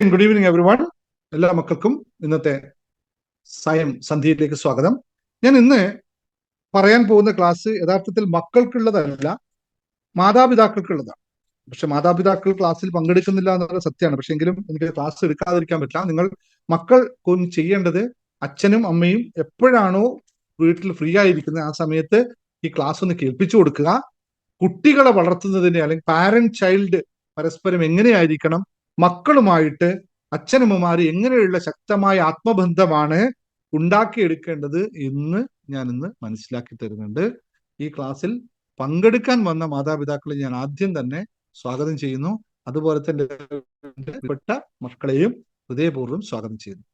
Good evening every one. എല്ലാ മക്കൾക്കും ഇന്നത്തെ സായം സന്ധ്യയിലേക്ക് സ്വാഗതം. ഞാൻ ഇന്ന് പറയാൻ പോകുന്ന ക്ലാസ് യഥാർത്ഥത്തിൽ മക്കൾക്കുള്ളതല്ല, മാതാപിതാക്കൾക്കുള്ളതാണ്. പക്ഷെ മാതാപിതാക്കൾ ക്ലാസ്സിൽ പങ്കെടുക്കുന്നില്ല എന്നുള്ള സത്യമാണ്. പക്ഷെ എങ്കിലും എനിക്ക് ക്ലാസ് എടുക്കാതിരിക്കാൻ പറ്റില്ല. നിങ്ങൾ മക്കൾ ചെയ്യേണ്ടത്, അച്ഛനും അമ്മയും എപ്പോഴാണോ വീട്ടിൽ ഫ്രീ ആയിരിക്കുന്നത് ആ സമയത്ത് ഈ ക്ലാസ് ഒന്ന് കേൾപ്പിച്ചു കൊടുക്കുക. കുട്ടികളെ വളർത്തുന്നതിന് അല്ലെങ്കിൽ പാരന്റ് ചൈൽഡ് പരസ്പരം എങ്ങനെയായിരിക്കണം, മക്കളുമായിട്ട് അച്ഛനമ്മമാര് എങ്ങനെയുള്ള ശക്തമായ ആത്മബന്ധമാണ് ഉണ്ടാക്കിയെടുക്കേണ്ടത് എന്ന് ഞാൻ ഇന്ന് മനസ്സിലാക്കി തരുന്നുണ്ട്. ഈ ക്ലാസ്സിൽ പങ്കെടുക്കാൻ വന്ന മാതാപിതാക്കളെ ഞാൻ ആദ്യം തന്നെ സ്വാഗതം ചെയ്യുന്നു. അതുപോലെ തന്നെ പെട്ട മക്കളെയും ഹൃദയപൂർവ്വം സ്വാഗതം ചെയ്യുന്നു.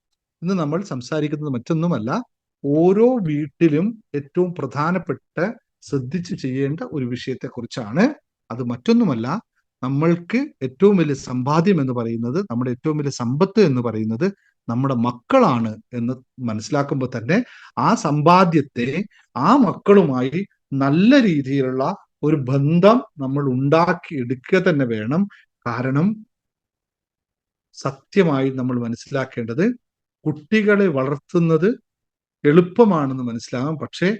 ഇന്ന് നമ്മൾ സംസാരിക്കുന്നത് മറ്റൊന്നുമല്ല, ഓരോ വീട്ടിലും ഏറ്റവും പ്രധാനപ്പെട്ട ശ്രദ്ധിച്ച് ചെയ്യേണ്ട ഒരു വിഷയത്തെ കുറിച്ചാണ്. അത് മറ്റൊന്നുമല്ല, നമ്മൾക്ക് ഏറ്റവും വലിയ സമ്പാദ്യം എന്ന് പറയുന്നത്, നമ്മുടെ ഏറ്റവും വലിയ സമ്പത്ത് എന്ന് പറയുന്നത് നമ്മുടെ മക്കളാണ് എന്ന് മനസ്സിലാക്കുമ്പോൾ തന്നെ ആ സമ്പാദ്യത്തെ, ആ മക്കളുമായി നല്ല രീതിയിലുള്ള ഒരു ബന്ധം നമ്മൾ ഉണ്ടാക്കി എടുക്കുക തന്നെ വേണം. കാരണം സത്യമായി നമ്മൾ മനസ്സിലാക്കേണ്ടത്, കുട്ടികളെ വളർത്തുന്നത് എളുപ്പമാണെന്ന് മനസ്സിലാകാം, പക്ഷേ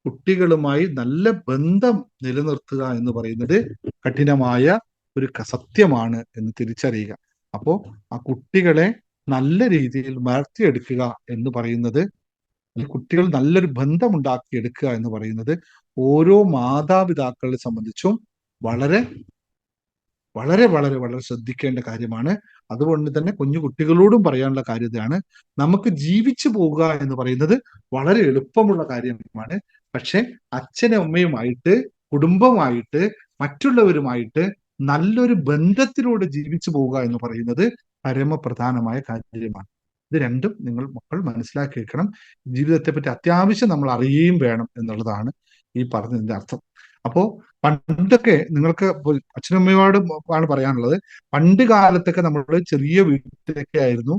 കുട്ടികളുമായി നല്ല ബന്ധം നിലനിർത്തുക എന്ന് പറയുന്നത് കഠിനമായ ഒരു സത്യമാണ് എന്ന് തിരിച്ചറിയുക. അപ്പോ ആ കുട്ടികളെ നല്ല രീതിയിൽ വളർത്തിയെടുക്കുക എന്ന് പറയുന്നത്, കുട്ടികൾ നല്ലൊരു ബന്ധം ഉണ്ടാക്കിയെടുക്കുക എന്ന് പറയുന്നത് ഓരോ മാതാപിതാക്കളെ സംബന്ധിച്ചും വളരെ വളരെ വളരെ വളരെ ശ്രദ്ധിക്കേണ്ട കാര്യമാണ്. അതുകൊണ്ട് തന്നെ കുഞ്ഞു കുട്ടികളോടും പറയാനുള്ള കാര്യമാണ്, നമുക്ക് ജീവിച്ചു പോകുക എന്ന് പറയുന്നത് വളരെ എളുപ്പമുള്ള കാര്യമാണ്. പക്ഷെ അച്ഛനും അമ്മയുമായിട്ട്, കുടുംബമായിട്ട്, മറ്റുള്ളവരുമായിട്ട് നല്ലൊരു ബന്ധത്തിലൂടെ ജീവിച്ചു പോവുക എന്ന് പറയുന്നത് പരമപ്രധാനമായ കാര്യമാണ്. ഇത് രണ്ടും നിങ്ങൾ മക്കൾ മനസ്സിലാക്കി വെക്കണം. ജീവിതത്തെ പറ്റി അത്യാവശ്യം നമ്മൾ അറിയുകയും വേണം എന്നുള്ളതാണ് ഈ പറഞ്ഞതിന്റെ അർത്ഥം. അപ്പോ പണ്ടൊക്കെ നിങ്ങൾക്ക് അച്ഛനമ്മയോട് ആണ് പറയാനുള്ളത്. പണ്ട് കാലത്തൊക്കെ നമ്മൾ ചെറിയ വീട്ടിലൊക്കെ ആയിരുന്നു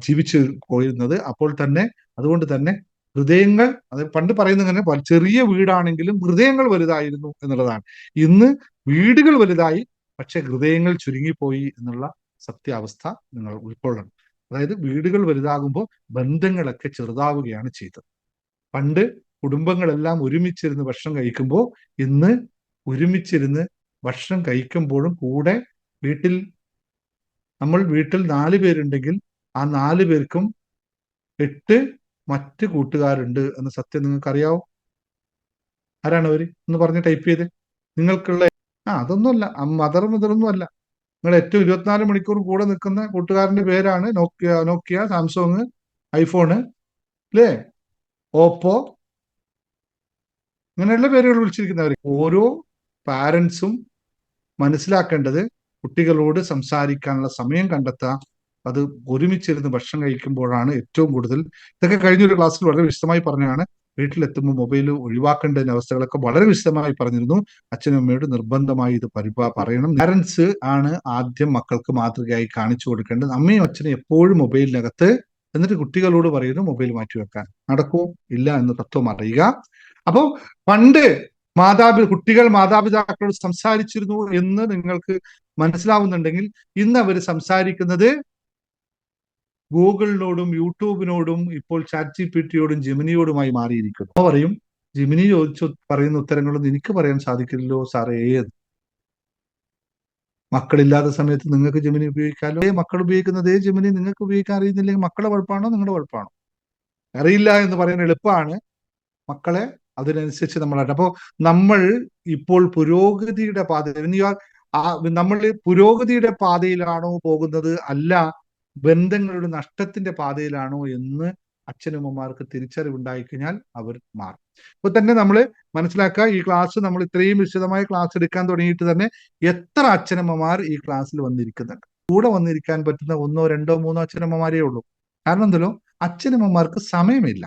ജീവിച്ചു പോയിരുന്നത്. അപ്പോൾ തന്നെ അതുകൊണ്ട് തന്നെ ഹൃദയങ്ങൾ, അത് പണ്ട് പറയുന്നത് തന്നെ, ചെറിയ വീടാണെങ്കിലും ഹൃദയങ്ങൾ വലുതായിരുന്നു എന്നുള്ളതാണ്. ഇന്ന് വീടുകൾ വലുതായി, പക്ഷെ ഹൃദയങ്ങൾ ചുരുങ്ങിപ്പോയി എന്നുള്ള സത്യാവസ്ഥ നിങ്ങൾ ഉൾക്കൊള്ളണം. അതായത് വീടുകൾ വലുതാകുമ്പോൾ ബന്ധങ്ങളൊക്കെ ചെറുതാവുകയാണ് ചെയ്തത്. പണ്ട് കുടുംബങ്ങളെല്ലാം ഒരുമിച്ചിരുന്ന് ഭക്ഷണം കഴിക്കുമ്പോൾ ഇന്ന് ഒരുമിച്ചിരുന്ന് ഭക്ഷണം കഴിക്കുമ്പോഴും കൂടെ വീട്ടിൽ 4 പേരുണ്ടെങ്കിൽ ആ 4 പേർക്കും 8 മറ്റ് കൂട്ടുകാരുണ്ട് എന്ന സത്യം നിങ്ങൾക്ക് അറിയാവോ? ആരാണ് അവര് എന്ന് പറഞ്ഞ് ടൈപ്പ് ചെയ്ത് നിങ്ങൾക്കുള്ള. അതൊന്നുമല്ല, മദറൊന്നും അല്ല. നിങ്ങൾ ഏറ്റവും 24 മണിക്കൂർ കൂടെ നിൽക്കുന്ന കൂട്ടുകാരന്റെ പേരാണ് നോക്കിയ, സാംസങ്, ഐഫോണ്, അല്ലേ, ഓപ്പോ, ഇങ്ങനെയുള്ള പേരുകൾ വിളിച്ചിരിക്കുന്നവർ. ഓരോ പാരൻസും മനസ്സിലാക്കേണ്ടത്, കുട്ടികളോട് സംസാരിക്കാനുള്ള സമയം കണ്ടെത്തുക. അത് ഒരുമിച്ചിരുന്ന് ഭക്ഷണം കഴിക്കുമ്പോഴാണ് ഏറ്റവും കൂടുതൽ. ഇതൊക്കെ കഴിഞ്ഞൊരു ക്ലാസ്സിൽ വളരെ വിശദമായി പറഞ്ഞാണ്. വീട്ടിലെത്തുമ്പോൾ മൊബൈൽ ഒഴിവാക്കേണ്ട അവസ്ഥകളൊക്കെ വളരെ വിശദമായി പറഞ്ഞിരുന്നു. അച്ഛനും അമ്മയോട് നിർബന്ധമായി ഇത് പറയണം. പാരൻസ് ആണ് ആദ്യം മക്കൾക്ക് മാതൃകയായി കാണിച്ചു കൊടുക്കേണ്ടത്. അമ്മയും അച്ഛനും എപ്പോഴും മൊബൈലിനകത്ത്, എന്നിട്ട് കുട്ടികളോട് പറയുന്നു മൊബൈൽ മാറ്റിവെക്കാൻ. നടക്കുമോ ഇല്ല എന്ന തത്വം അറിയുക. അപ്പോ പണ്ട് കുട്ടികൾ മാതാപിതാക്കളോട് സംസാരിച്ചിരുന്നു എന്ന് നിങ്ങൾക്ക് മനസ്സിലാവുന്നുണ്ടെങ്കിൽ, ഇന്ന് അവർ സംസാരിക്കുന്നത് ഗൂഗിളിനോടും യൂട്യൂബിനോടും ഇപ്പോൾ ChatGPT-യോടും ജെമിനിയോടുമായി മാറിയിരിക്കുന്നു. പറയും, ജെമിനി പറയുന്ന ഉത്തരങ്ങളൊന്നും എനിക്ക് പറയാൻ സാധിക്കില്ലല്ലോ സാറേ. മക്കളില്ലാത്ത സമയത്ത് നിങ്ങൾക്ക് ജെമിനി ഉപയോഗിക്കാമല്ലോ. മക്കൾ ഉപയോഗിക്കുന്നത് ജെമിനി നിങ്ങൾക്ക് ഉപയോഗിക്കാൻ അറിയുന്നില്ലെങ്കിൽ മക്കളുടെ കുഴപ്പമാണോ നിങ്ങളുടെ കുഴപ്പമാണോ? അറിയില്ല എന്ന് പറയുന്നത് എളുപ്പമാണ്. മക്കളെ അതിനനുസരിച്ച് അപ്പോൾ നമ്മൾ ഇപ്പോൾ പുരോഗതിയുടെ പാതയിൽ, നമ്മൾ പുരോഗതിയുടെ പാതയിലാണോ പോകുന്നത്, അല്ല ബന്ധങ്ങളുടെ നഷ്ടത്തിന്റെ പാതയിലാണോ എന്ന് അച്ഛനമ്മമാർക്ക് തിരിച്ചറിവുണ്ടായിക്കഴിഞ്ഞാൽ അവർ മാറും. ഇപ്പൊ തന്നെ നമ്മൾ മനസ്സിലാക്കുക, ഈ ക്ലാസ് നമ്മൾ ഇത്രയും വിശദമായ ക്ലാസ് എടുക്കാൻ തുടങ്ങിയിട്ട് തന്നെ എത്ര അച്ഛനമ്മമാർ ഈ ക്ലാസ്സിൽ വന്നിരിക്കുന്നുണ്ട്. കൂടെ വന്നിരിക്കാൻ പറ്റുന്ന 1, 2, 3 അച്ഛനമ്മമാരേ ഉള്ളൂ. കാരണം എന്തല്ലോ, അച്ഛനമ്മമാർക്ക് സമയമില്ല.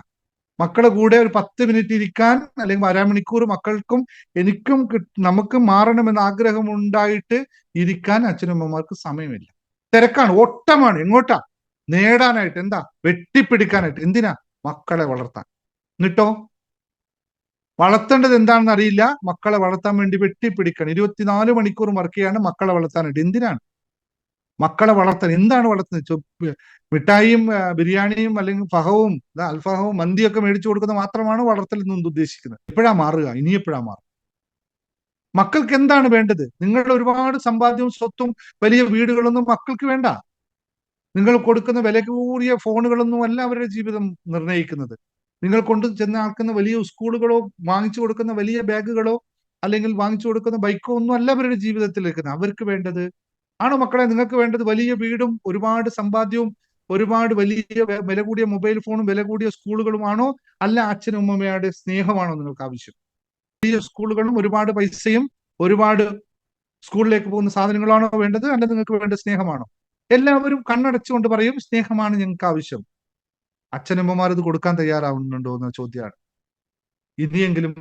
മക്കളെ കൂടെ ഒരു 10 മിനിറ്റ് ഇരിക്കാൻ, അല്ലെങ്കിൽ അരമണിക്കൂർ മക്കൾക്കും എനിക്കും നമുക്ക് മാറണമെന്ന് ആഗ്രഹം ഉണ്ടായിട്ട് ഇരിക്കാൻ അച്ഛനമ്മമാർക്ക് സമയമില്ല. തിരക്കാണ്, ഓട്ടമാണ്. എങ്ങോട്ടാ? നേടാനായിട്ട്. എന്താ? വെട്ടിപ്പിടിക്കാനായിട്ട്. എന്തിനാ? മക്കളെ വളർത്താൻ. എന്നിട്ടോ വളർത്തേണ്ടത് എന്താണെന്ന് അറിയില്ല. മക്കളെ വളർത്താൻ വേണ്ടി വെട്ടിപ്പിടിക്കണം. 24 മണിക്കൂർ വർക്ക് ചെയ്യാണ് മക്കളെ വളർത്താനായിട്ട്. എന്തിനാണ്? മക്കളെ വളർത്താൻ എന്താണ് വളർത്തുന്നത്? മിഠായിയും ബിരിയാണിയും അല്ലെങ്കിൽ ഫഹവും അൽഫഹവും മന്തിയൊക്കെ മേടിച്ചു കൊടുക്കുന്നത് മാത്രമാണ് വളർത്തൽ എന്നുകൊണ്ട് ഉദ്ദേശിക്കുന്നത്. എപ്പോഴാ മാറുക? ഇനി എപ്പോഴാ മാറുക? മക്കൾക്ക് എന്താണ് വേണ്ടത്? നിങ്ങളുടെ ഒരുപാട് സമ്പാദ്യവും സ്വത്തും വലിയ വീടുകളൊന്നും മക്കൾക്ക് വേണ്ട. നിങ്ങൾ കൊടുക്കുന്ന വില കൂടിയ ഫോണുകളൊന്നും അല്ല അവരുടെ ജീവിതം നിർണ്ണയിക്കുന്നത്. നിങ്ങൾ കൊണ്ട് ചെന്നാക്കുന്ന വലിയ സ്കൂളുകളോ വാങ്ങിച്ചു കൊടുക്കുന്ന വലിയ ബാഗുകളോ അല്ലെങ്കിൽ വാങ്ങിച്ചു കൊടുക്കുന്ന ബൈക്കോ ഒന്നും അല്ല അവരുടെ ജീവിതത്തിൽ നിൽക്കുന്നത്. അവർക്ക് വേണ്ടത് ആണോ മക്കളെ? നിങ്ങൾക്ക് വേണ്ടത് വലിയ വീടും ഒരുപാട് സമ്പാദ്യവും ഒരുപാട് വലിയ വില കൂടിയ മൊബൈൽ ഫോണും വില കൂടിയ സ്കൂളുകളും ആണോ? അല്ല അച്ഛനും അമ്മയുടെ സ്നേഹമാണോ നിങ്ങൾക്ക് ആവശ്യം? വലിയ സ്കൂളുകളും ഒരുപാട് പൈസയും ഒരുപാട് സ്കൂളിലേക്ക് പോകുന്ന സാധനങ്ങളാണോ വേണ്ടത്? അല്ല നിങ്ങൾക്ക് വേണ്ട സ്നേഹമാണോ? എല്ലാവരും കണ്ണടച്ചുകൊണ്ട് പറയും സ്നേഹമാണ് ഞങ്ങൾക്ക് ആവശ്യം. അച്ഛനമ്മമാർ ഇത് കൊടുക്കാൻ തയ്യാറാവുന്നുണ്ടോ എന്ന ചോദ്യമാണ്. ഇനിയെങ്കിലും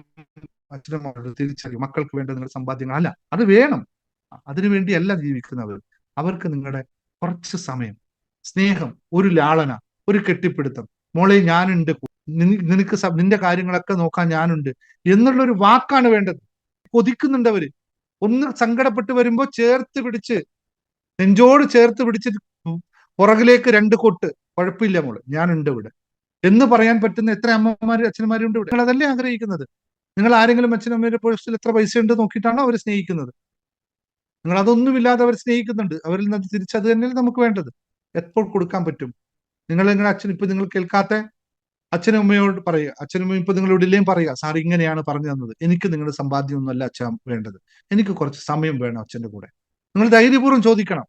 അച്ഛനമ്മമാർ തിരിച്ചറിയും മക്കൾക്ക് വേണ്ട നിങ്ങളുടെ സമ്പാദ്യങ്ങൾ അല്ല, അത് വേണം. അതിനുവേണ്ടിയല്ല ജീവിക്കുന്നവർ. അവർക്ക് നിങ്ങളുടെ കുറച്ച് സമയം, സ്നേഹം, ഒരു ലാളന, ഒരു കെട്ടിപ്പിടുത്തം, മോളെ ഞാനുണ്ട്, നിനക്ക് നിന്റെ കാര്യങ്ങളൊക്കെ നോക്കാൻ ഞാനുണ്ട് എന്നുള്ളൊരു വാക്കാണ് വേണ്ടത്. കൊതിക്കുന്നുണ്ട് അവര്. ഒന്ന് സങ്കടപ്പെട്ട് വരുമ്പോ ചേർത്ത് പിടിച്ച്, നെഞ്ചോട് ചേർത്ത് പിടിച്ചിട്ട് പുറകിലേക്ക് 2 കൊട്ട്, കുഴപ്പമില്ല മോള്, ഞാനുണ്ട് ഇവിടെ എന്ന് പറയാൻ പറ്റുന്ന എത്ര അമ്മമാരും അച്ഛന്മാരും ഉണ്ട് ഇവിടെ. നിങ്ങൾ അതല്ലേ ആഗ്രഹിക്കുന്നത്? നിങ്ങൾ ആരെങ്കിലും അച്ഛനമ്മയുടെ പേഴ്സിൽ എത്ര പൈസ ഉണ്ട് നോക്കിയിട്ടാണോ അവർ സ്നേഹിക്കുന്നത്? നിങ്ങൾ അതൊന്നുമില്ലാതെ അവർ സ്നേഹിക്കുന്നുണ്ട്. അവരിൽ നിന്ന് തിരിച്ചത് തന്നെയാണ് നമുക്ക് വേണ്ടത്. എപ്പോൾ കൊടുക്കാൻ പറ്റും? നിങ്ങൾ നിങ്ങളുടെ അച്ഛൻ ഇപ്പൊ നിങ്ങൾ കേൾക്കാത്ത അച്ഛനും അമ്മയോട് പറയുക. അച്ഛനും അമ്മയും ഇപ്പൊ നിങ്ങളോട് ഇല്ലേയും പറയുക, സാർ ഇങ്ങനെയാണ് പറഞ്ഞു തന്നത്, എനിക്ക് നിങ്ങളുടെ സമ്പാദ്യമൊന്നും അല്ല അച്ഛൻ വേണ്ടത്, എനിക്ക് കുറച്ച് സമയം വേണം അച്ഛന്റെ കൂടെ. നിങ്ങൾ ധൈര്യപൂർവ്വം ചോദിക്കണം.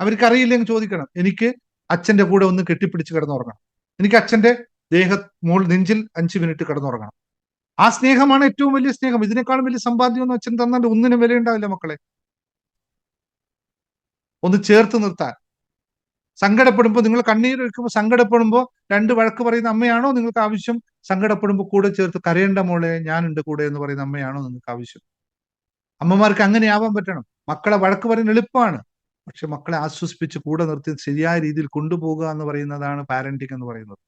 അവർക്കറിയില്ലെങ്കിൽ ചോദിക്കണം. എനിക്ക് അച്ഛന്റെ കൂടെ ഒന്ന് കെട്ടിപ്പിടിച്ച് കിടന്നുറങ്ങണം. എനിക്ക് അച്ഛന്റെ നെഞ്ചിൽ 5 മിനിറ്റ് കിടന്നുറങ്ങണം. ആ സ്നേഹമാണ് ഏറ്റവും വലിയ സ്നേഹം. ഇതിനേക്കാളും വലിയ സമ്പാദ്യമൊന്നും അച്ഛൻ തന്നാൽ ഒന്നിനും വിലയുണ്ടാവില്ല മക്കളെ. ഒന്ന് ചേർത്ത് നിർത്താൻ. സങ്കടപ്പെടുമ്പോൾ നിങ്ങൾ കണ്ണീരൊഴുക്കുമ്പോൾ സങ്കടപ്പെടുമ്പോൾ 2 വഴക്ക് പറയുന്ന അമ്മയാണോ നിങ്ങൾക്ക് ആവശ്യം? സങ്കടപ്പെടുമ്പോൾ കൂടെ ചേർത്ത് കരയേണ്ട മോളെ ഞാനുണ്ട് കൂടെ എന്ന് പറയുന്ന അമ്മയാണോ നിങ്ങൾക്ക് ആവശ്യം? അമ്മമാർക്ക് അങ്ങനെ ആവാൻ പറ്റണം. മക്കളെ വഴക്ക് പറയുന്ന എളുപ്പമാണ്, പക്ഷെ മക്കളെ ആശ്വസിപ്പിച്ച് കൂടെ നിർത്തി ശരിയായ രീതിയിൽ കൊണ്ടുപോകുക എന്ന് പറയുന്നതാണ് പാരന്റിങ് എന്ന് പറയുന്നത്.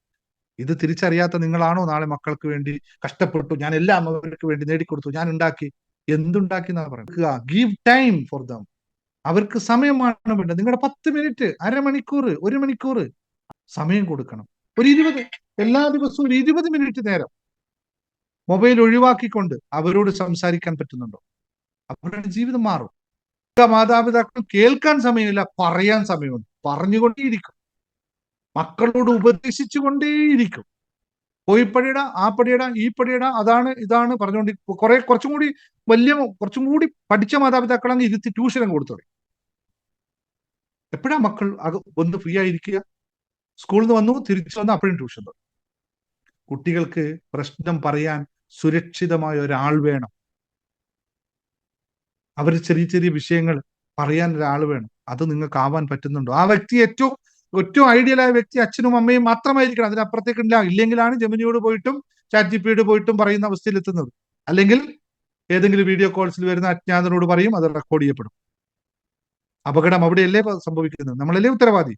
ഇത് തിരിച്ചറിയാത്ത നിങ്ങളാണോ നാളെ മക്കൾക്ക് വേണ്ടി കഷ്ടപ്പെട്ടു, ഞാൻ എല്ലാം അവർക്ക് വേണ്ടി നേടിക്കൊടുത്തു, ഞാൻ ഉണ്ടാക്കി. എന്തുണ്ടാക്കി എന്നാ പറയുക? Give time for them. അവർക്ക് സമയമാണ് വേണ്ടത്. നിങ്ങളുടെ 10 മിനിറ്റ്, അരമണിക്കൂർ, 1 മണിക്കൂർ സമയം കൊടുക്കണം. ഒരു 20, എല്ലാ ദിവസവും ഒരു 20 മിനിറ്റ് നേരം മൊബൈൽ ഒഴിവാക്കിക്കൊണ്ട് അവരോട് സംസാരിക്കാൻ പറ്റുന്നുണ്ടോ? അവരുടെ ജീവിതം മാറും. മാതാപിതാക്കൾ കേൾക്കാൻ സമയമില്ല, പറയാൻ സമയമുണ്ട്. പറഞ്ഞുകൊണ്ടേയിരിക്കും, മക്കളോട് ഉപദേശിച്ചുകൊണ്ടേയിരിക്കും. പോയി പടിയടാ, ആ പടിയടാ, ഈ പടിയടാ, അതാണ് ഇതാണ് പറഞ്ഞുകൊണ്ട് കുറച്ചും കൂടി പഠിച്ച മാതാപിതാക്കളാണ് ഇരുത്തി ട്യൂഷനും കൊടുത്തത്. എപ്പോഴാ മക്കൾ ഒന്ന് ഫ്രീ ആയിരിക്കുക? സ്കൂളിൽ നിന്ന് വന്നു, തിരിച്ചു വന്നു, അപ്പോഴും ട്യൂഷൻ തുടങ്ങും. കുട്ടികൾക്ക് പ്രശ്നം പറയാൻ സുരക്ഷിതമായ ഒരാൾ വേണം. അവർ ചെറിയ ചെറിയ വിഷയങ്ങൾ പറയാൻ ഒരാൾ വേണം. അത് നിങ്ങൾക്ക് ആവാൻ പറ്റുന്നുണ്ടോ? ആ വ്യക്തി ഏറ്റവും ഐഡിയലായ വ്യക്തി അച്ഛനും അമ്മയും മാത്രമായിരിക്കണം. അതിനപ്പുറത്തേക്ക് ഇല്ലെങ്കിലാണ് ജെമിനിയോട് പോയിട്ടും ചാറ്റ് ജിപിയോട് പോയിട്ടും പറയുന്ന അവസ്ഥയിൽ എത്തുന്നത്. അല്ലെങ്കിൽ ഏതെങ്കിലും വീഡിയോ കോൾസിൽ വരുന്ന അജ്ഞാതനോട് പറയും, അത് റെക്കോർഡ് ചെയ്യപ്പെടും. അപകടം അവിടെയല്ലേ സംഭവിക്കുന്നത്? നമ്മളല്ലേ ഉത്തരവാദി.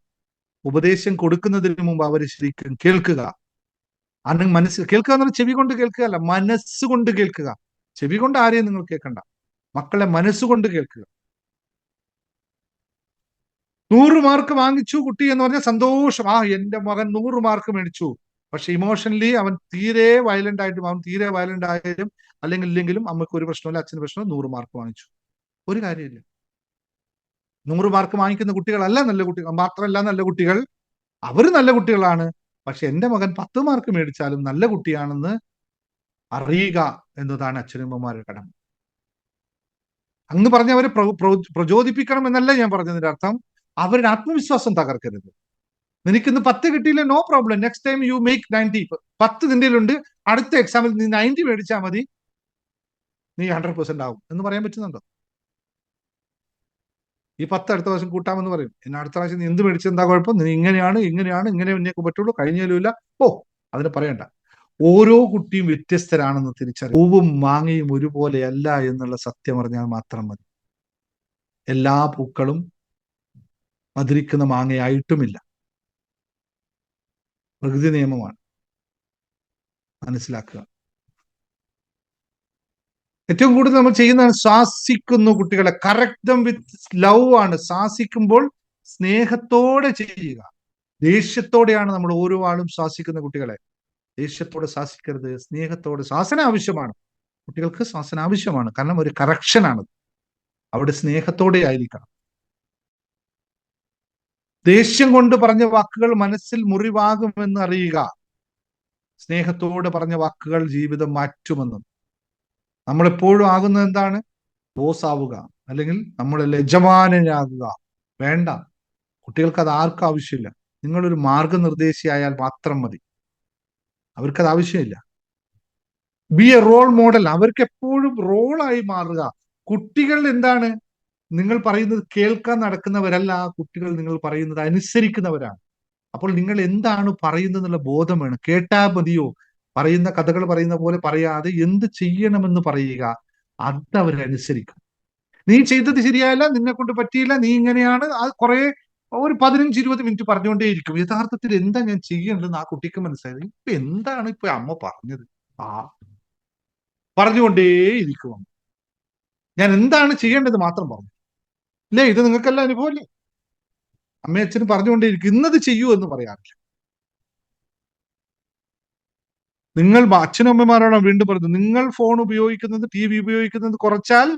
ഉപദേശം കൊടുക്കുന്നതിന് മുമ്പ് അവരെ ശരിക്കും കേൾക്കുക. കേൾക്കുക എന്ന് പറഞ്ഞാൽ ചെവി കൊണ്ട് കേൾക്കുക അല്ല, മനസ്സുകൊണ്ട് കേൾക്കുക. ചെവി കൊണ്ട് ആരെയും നിങ്ങൾ കേൾക്കണ്ട, മക്കളെ മനസ്സുകൊണ്ട് കേൾക്കുക. 100 മാർക്ക് വാങ്ങിച്ചു കുട്ടി എന്ന് പറഞ്ഞാൽ സന്തോഷം, എന്റെ മകൻ 100 മാർക്ക് മേടിച്ചു. പക്ഷെ ഇമോഷണലി അവൻ തീരെ വയലന്റ് ആയാലും അല്ലെങ്കിൽ ഇല്ലെങ്കിലും അമ്മയ്ക്ക് ഒരു പ്രശ്നമില്ല, അച്ഛന് പ്രശ്നം, 100 മാർക്ക് വാങ്ങിച്ചു. ഒരു കാര്യമില്ല. 100 മാർക്ക് വാങ്ങിക്കുന്ന കുട്ടികളല്ല നല്ല കുട്ടികൾ. മാത്രമല്ല നല്ല കുട്ടികൾ, അവർ നല്ല കുട്ടികളാണ്. പക്ഷെ എന്റെ മകൻ 10 മാർക്ക് മേടിച്ചാലും നല്ല കുട്ടിയാണെന്ന് അറിയുക എന്നതാണ് അച്ഛനമ്മമാരുടെ കടമ. അങ്ങ് പറഞ്ഞ അവരെ പ്രചോദിപ്പിക്കണം എന്നല്ല ഞാൻ പറഞ്ഞതിന്റെ അർത്ഥം. അവരുടെ ആത്മവിശ്വാസം തകർക്കരുത്. നിനക്കിന്ന് 10 കിട്ടിയില്ല, no problem, next time you make 90. 10 നിന്റെയിലുണ്ട്, അടുത്ത എക്സാമിൽ നീ 90 മേടിച്ചാൽ മതി, നീ 100% ആവും എന്ന് പറയാൻ പറ്റുന്നുണ്ടോ? ഈ 10 അടുത്ത പ്രാവശ്യം കൂട്ടാമെന്ന് പറയും. എന്നെ അടുത്ത പ്രാവശ്യം നീ എന്ത് മേടിച്ചത്, എന്താ കുഴപ്പം, നീ ഇങ്ങനെ ഉന്നയിക്കാൻ പറ്റുള്ളൂ, കഴിഞ്ഞാലുമില്ല. അതിന് പറയണ്ട. ഓരോ കുട്ടിയും വ്യത്യസ്തരാണെന്ന് തിരിച്ചറിയും. പൂവും മാങ്ങയും ഒരുപോലെയല്ല എന്നുള്ള സത്യം അറിഞ്ഞാൽ മാത്രം മതി. എല്ലാ പൂക്കളും മധുരിക്കുന്ന മാങ്ങയായിട്ടുമില്ല. പ്രകൃതി നിയമമാണ്, മനസ്സിലാക്കുക. ഏറ്റവും കൂടുതൽ നമ്മൾ ചെയ്യുന്നതാണ് ശ്വാസിക്കുന്നു കുട്ടികളെ. കറക്റ്റ് ദം വിത്ത് ലവ് ആണ്. ശ്വാസിക്കുമ്പോൾ സ്നേഹത്തോടെ ചെയ്യുക. ദേഷ്യത്തോടെയാണ് നമ്മൾ ഓരോ ആളും ശാസിക്കുന്ന കുട്ടികളെ. ദേഷ്യത്തോടെ ശാസിക്കരുത്, സ്നേഹത്തോടെ. ശാസന ആവശ്യമാണ്, കുട്ടികൾക്ക് ശാസന ആവശ്യമാണ്, കാരണം ഒരു കറക്ഷനാണ്. അവിടെ സ്നേഹത്തോടെ ആയിരിക്കണം. ദേഷ്യം കൊണ്ട് പറഞ്ഞ വാക്കുകൾ മനസ്സിൽ മുറിവാകുമെന്ന് അറിയുക. സ്നേഹത്തോടെ പറഞ്ഞ വാക്കുകൾ ജീവിതം മാറ്റുമെന്നും. നമ്മളെപ്പോഴും ആകുന്നത് എന്താണ്? ബോസ് ആവുക, അല്ലെങ്കിൽ നമ്മൾ യജമാനനാകുക. വേണ്ട, കുട്ടികൾക്ക് അത് ആർക്കും ആവശ്യമില്ല. നിങ്ങളൊരു മാർഗനിർദ്ദേശിയായാൽ മാത്രം മതി, അവർക്കത് ആവശ്യമില്ല. Be a role model. അവർക്ക് എപ്പോഴും റോളായി മാറുക. കുട്ടികൾ എന്താണ്? നിങ്ങൾ പറയുന്നത് കേൾക്കാൻ നടക്കുന്നവരല്ല, കുട്ടികൾ നിങ്ങൾ പറയുന്നത് അനുസരിക്കുന്നവരാണ്. അപ്പോൾ നിങ്ങൾ എന്താണ് പറയുന്നതെന്നുള്ള ബോധം വേണം. കേട്ടാ മതിയോ? പറയുന്ന കഥകൾ പറയുന്ന പോലെ പറയാതെ എന്ത് ചെയ്യണമെന്ന് പറയുക, അത് അവരനുസരിക്കും. നീ ചെയ്തത് ശരിയല്ല, നിന്നെ കൊണ്ട് പറ്റിയില്ല, നീ ഇങ്ങനെയാണ്, അത് കുറെ ഒരു 15-20 മിനിറ്റ് പറഞ്ഞുകൊണ്ടേയിരിക്കും. യഥാർത്ഥത്തിൽ എന്താ ഞാൻ ചെയ്യേണ്ടതെന്ന് ആ കുട്ടിക്ക് മനസ്സിലായത്. ഇപ്പൊ എന്താണ് ഇപ്പൊ അമ്മ പറഞ്ഞത്? ആ പറഞ്ഞുകൊണ്ടേയിരിക്കും. ഞാൻ എന്താണ് ചെയ്യേണ്ടത് മാത്രം പറഞ്ഞു. ഇല്ലേ, ഇത് നിങ്ങൾക്കെല്ലാം അനുഭവമല്ലേ? അമ്മയും അച്ഛനും പറഞ്ഞുകൊണ്ടേയിരിക്കും, ഇന്നത് ചെയ്യൂ എന്ന് പറയാറില്ല. നിങ്ങൾ അച്ഛനും അമ്മമാരാണോ വീണ്ടും പറയുന്നത്, നിങ്ങൾ ഫോൺ ഉപയോഗിക്കുന്നത്, TV ഉപയോഗിക്കുന്നത് കുറച്ചാൽ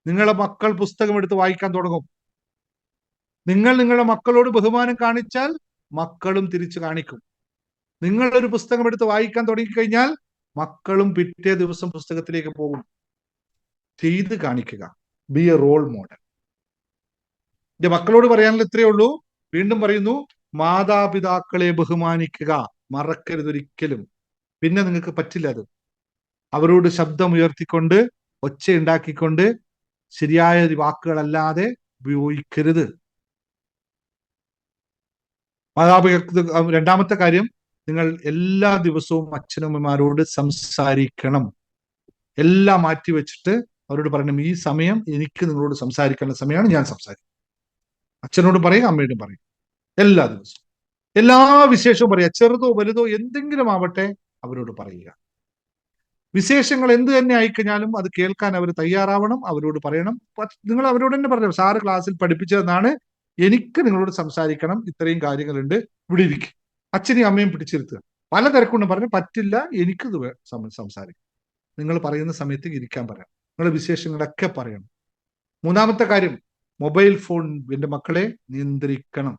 നിങ്ങളെ മക്കൾ പുസ്തകം എടുത്ത് വായിക്കാൻ തുടങ്ങും. നിങ്ങൾ നിങ്ങളുടെ മക്കളോട് ബഹുമാനം കാണിച്ചാൽ മക്കളും തിരിച്ചു കാണിക്കും. നിങ്ങളൊരു പുസ്തകം എടുത്ത് വായിക്കാൻ തുടങ്ങിക്കഴിഞ്ഞാൽ മക്കളും പിറ്റേ ദിവസം പുസ്തകത്തിലേക്ക് പോകും. ചെയ്ത് കാണിക്കുക. Be a role model. എന്റെ മക്കളോട് പറയാനുള്ള ഇത്രയേ ഉള്ളൂ. വീണ്ടും പറയുന്നു, മാതാപിതാക്കളെ ബഹുമാനിക്കുക, മറക്കരുതൊരിക്കലും. പിന്നെ നിങ്ങൾക്ക് പറ്റില്ല അത്. അവരോട് ശബ്ദം ഉയർത്തിക്കൊണ്ട്, ഒച്ച ഉണ്ടാക്കിക്കൊണ്ട്, ശരിയായ വാക്കുകളല്ലാതെ ഉപയോഗിക്കരുത്. മാതാപിതാക്കൾ. രണ്ടാമത്തെ കാര്യം, നിങ്ങൾ എല്ലാ ദിവസവും അച്ഛനമ്മമാരോട് സംസാരിക്കണം. എല്ലാം മാറ്റി വെച്ചിട്ട് അവരോട് പറയണം, ഈ സമയം എനിക്ക് നിങ്ങളോട് സംസാരിക്കേണ്ട സമയമാണ്, ഞാൻ സംസാരിക്കും. അച്ഛനോട് പറയും, അമ്മയോടും പറയും. എല്ലാ ദിവസവും എല്ലാ വിശേഷവും പറയുക. ചെറുതോ വലുതോ എന്തെങ്കിലും ആവട്ടെ, അവരോട് പറയുക. വിശേഷങ്ങൾ എന്ത് തന്നെ ആയിക്കഴിഞ്ഞാലും അത് കേൾക്കാൻ അവർ തയ്യാറാവണം. അവരോട് പറയണം. നിങ്ങൾ അവരോട് തന്നെ പറഞ്ഞു, സാറ് ക്ലാസ്സിൽ പഠിപ്പിച്ചതെന്നാണ്, എനിക്ക് നിങ്ങളോട് സംസാരിക്കണം, ഇത്രയും കാര്യങ്ങളുണ്ട്, ഇവിടെ ഇരിക്കും. അച്ഛനെയും അമ്മയും പിടിച്ചിരുത്തുക. പല തിരക്കൊണ്ടും പറഞ്ഞു, പറ്റില്ല, എനിക്കിത് സംസാരിക്കും. നിങ്ങൾ പറയുന്ന സമയത്ത് ഇരിക്കാൻ പറയാം. നിങ്ങളുടെ വിശേഷങ്ങളൊക്കെ പറയണം. മൂന്നാമത്തെ കാര്യം, മൊബൈൽ ഫോൺ എന്റെ മക്കളെ നിയന്ത്രിക്കണം.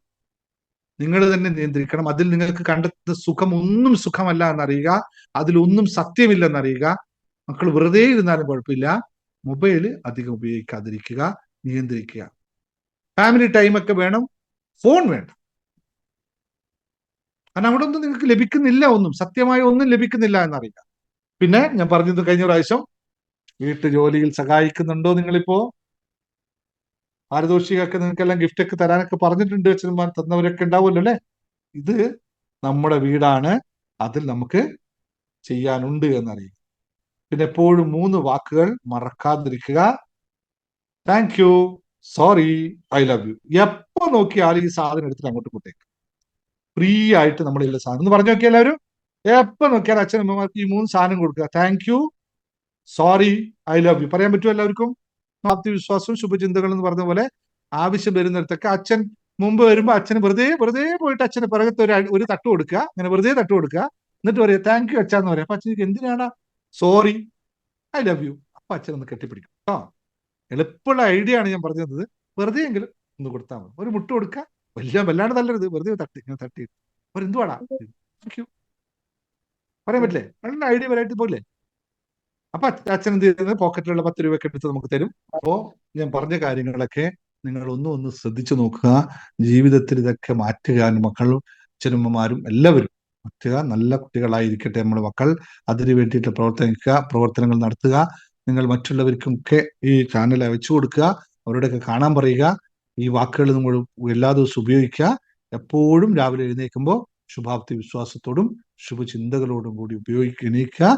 നിങ്ങൾ തന്നെ നിയന്ത്രിക്കണം. അതിൽ നിങ്ങൾക്ക് കണ്ടെത്തുന്ന സുഖം ഒന്നും സുഖമല്ല എന്നറിയുക, അതിലൊന്നും സത്യമില്ലെന്നറിയുക. മക്കൾ വെറുതെ ഇരുന്നാലും കുഴപ്പമില്ല, മൊബൈൽ അധികം ഉപയോഗിക്കാതിരിക്കുക, നിയന്ത്രിക്കുക. ഫാമിലി ടൈമൊക്കെ വേണം, ഫോൺ വേണ്ട. കാരണം അവിടെ ഒന്നും നിങ്ങൾക്ക് ലഭിക്കുന്നില്ല, ഒന്നും സത്യമായ ഒന്നും ലഭിക്കുന്നില്ല എന്നറിയുക. പിന്നെ ഞാൻ പറഞ്ഞത് കഴിഞ്ഞ പ്രാവശ്യം, വീട്ടു ജോലിയിൽ സഹായിക്കുന്നുണ്ടോ നിങ്ങളിപ്പോ? പാരിതോഷികമൊക്കെ നിങ്ങൾക്കെല്ലാം ഗിഫ്റ്റ് ഒക്കെ തരാനൊക്കെ പറഞ്ഞിട്ടുണ്ട്, അച്ഛന്മാർ തന്നവരൊക്കെ ഉണ്ടാവുമല്ലോ അല്ലെ? ഇത് നമ്മുടെ വീടാണ്, അതിൽ നമുക്ക് ചെയ്യാനുണ്ട് എന്നറിയുക. പിന്നെ എപ്പോഴും 3 വാക്കുകൾ മറക്കാതിരിക്കുക. Thank you, sorry, I love you. എപ്പോ നോക്കിയാൽ ഈ സാധനം എടുത്തിട്ട് അങ്ങോട്ട് കൊണ്ടേക്ക്. ഫ്രീ ആയിട്ട് നമ്മൾ ഈ സാധനം എന്ന് പറഞ്ഞു നോക്കിയാൽ എല്ലാവരും, എപ്പോ നോക്കിയാൽ അച്ഛനമ്മമാർക്ക് ഈ 3 സാധനം കൊടുക്കുക. Thank you, sorry, I love you. പറയാൻ പറ്റുമോ എല്ലാവർക്കും? വിശ്വാസവും ശുഭചിന്തകളും എന്ന് പറഞ്ഞ പോലെ ആവശ്യം വരുന്നിടത്തൊക്കെ അച്ഛൻ മുമ്പ് വരുമ്പോ അച്ഛന് വെറുതെ പോയിട്ട് അച്ഛന് പിറകത്ത് ഒരു തട്ട് കൊടുക്കുക, അങ്ങനെ വെറുതെ തട്ട് കൊടുക്കുക. എന്നിട്ട് പറയാം, താങ്ക് യു അച്ഛാന്ന് പറയാം. അപ്പൊ അച്ഛനക്ക് എന്തിനാണ്? Sorry, I love you. അപ്പൊ അച്ഛൻ ഒന്ന് കെട്ടിപ്പിടിക്കും. എളുപ്പമുള്ള ഐഡിയ ആണ് ഞാൻ പറഞ്ഞത്. വെറുതെ എങ്കിലും ഒന്ന് കൊടുത്താൽ മതി. ഒരു മുട്ട് കൊടുക്കുക, വല്ലാണ്ട് തല്ലരുത്, വെറുതെ തട്ടി എന്തുവാടാ താങ്ക് യു പറയാൻ പറ്റില്ലേ? നല്ല ഐഡിയ വരായിട്ട് പോലെ. അപ്പൊ അച്ഛൻ എന്ത് ചെയ്യുന്നത്? പോക്കറ്റിലുള്ള 10 രൂപയൊക്കെ എടുത്ത് നമുക്ക് തരും. അപ്പോ ഞാൻ പറഞ്ഞ കാര്യങ്ങളൊക്കെ നിങ്ങൾ ഒന്ന് ശ്രദ്ധിച്ചു നോക്കുക. ജീവിതത്തിൽ ഇതൊക്കെ മാറ്റുക. മക്കളും അച്ഛനമ്മമാരും എല്ലാവരും മാറ്റുക. നല്ല കുട്ടികളായിരിക്കട്ടെ നമ്മുടെ മക്കൾ. അതിനു വേണ്ടിയിട്ട് പ്രവർത്തനങ്ങൾ നടത്തുക. നിങ്ങൾ മറ്റുള്ളവർക്കും ഒക്കെ ഈ ചാനൽ അയച്ചു കൊടുക്കുക, അവരോടൊക്കെ കാണാൻ പറയുക. ഈ വാക്കുകൾ നമ്മൾ എല്ലാ ദിവസവും ഉപയോഗിക്കുക. എപ്പോഴും രാവിലെ എഴുന്നേൽക്കുമ്പോൾ ശുഭാപ്തി വിശ്വാസത്തോടും ശുഭചിന്തകളോടും കൂടി എണീക്കുക.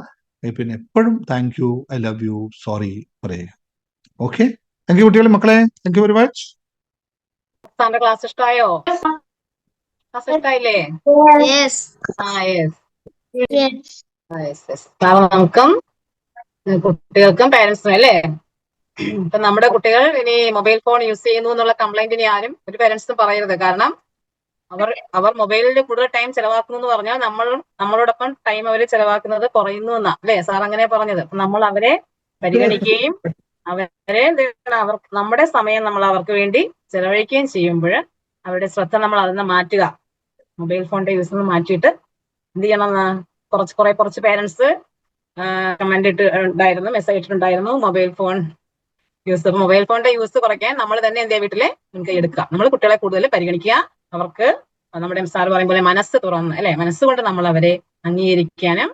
പിന്നെ എപ്പോഴും thank you, I love you, sorry പറയുക. ഓക്കെ, താങ്ക് യു കുട്ടികളെ, മക്കളെ. Thank you very much. Class ഇഷ്ടമായോ? ക്ലാസ് ഇഷ്ടമായില്ലേ? നമുക്കും കുട്ടികൾക്കും പേരൻസിനും അല്ലേ ഇപ്പൊ നമ്മുടെ കുട്ടികൾ ഇനി മൊബൈൽ ഫോൺ യൂസ് ചെയ്യുന്നു എന്നുള്ള കംപ്ലൈന്റ് ഇനി ആരും ഒരു പേരൻസും പറയരുത്. കാരണം അവർ മൊബൈലിൽ കൂടുതൽ ടൈം ചെലവാക്കുന്നു എന്ന് പറഞ്ഞാൽ നമ്മളോടൊപ്പം ടൈം അവർ ചെലവാക്കുന്നത് കുറയുന്നു എന്നാ അല്ലെ സാർ അങ്ങനെ പറഞ്ഞത്. നമ്മൾ അവരെ പരിഗണിക്കുകയും അവരെ നമ്മുടെ സമയം നമ്മൾ അവർക്ക് വേണ്ടി ചെലവഴിക്കുകയും ചെയ്യുമ്പോൾ അവരുടെ ശ്രദ്ധ നമ്മൾ അതിൽ മാറ്റുക. മൊബൈൽ ഫോണിന്റെ യൂസ് നിന്ന് മാറ്റിയിട്ട് എന്ത് ചെയ്യണം? കുറച്ച് പേരൻസ് കമന്റ് ഉണ്ടായിരുന്നു, മെസ്സേജ് ഇട്ടിട്ടുണ്ടായിരുന്നു മൊബൈൽ ഫോണിന്റെ യൂസ് കുറയ്ക്കാൻ നമ്മൾ തന്നെ എന്ത് ചെയ്യുക? വീട്ടിലെ മുൻകൈ എടുക്കുക. നമ്മൾ കുട്ടികളെ കൂടുതൽ പരിഗണിക്കുക. അവർക്ക് നമ്മുടെ സാർ പറയും പോലെ മനസ്സ് തുറന്ന് അല്ലെ, മനസ്സുകൊണ്ട് നമ്മൾ അവരെ അംഗീകരിക്കാനും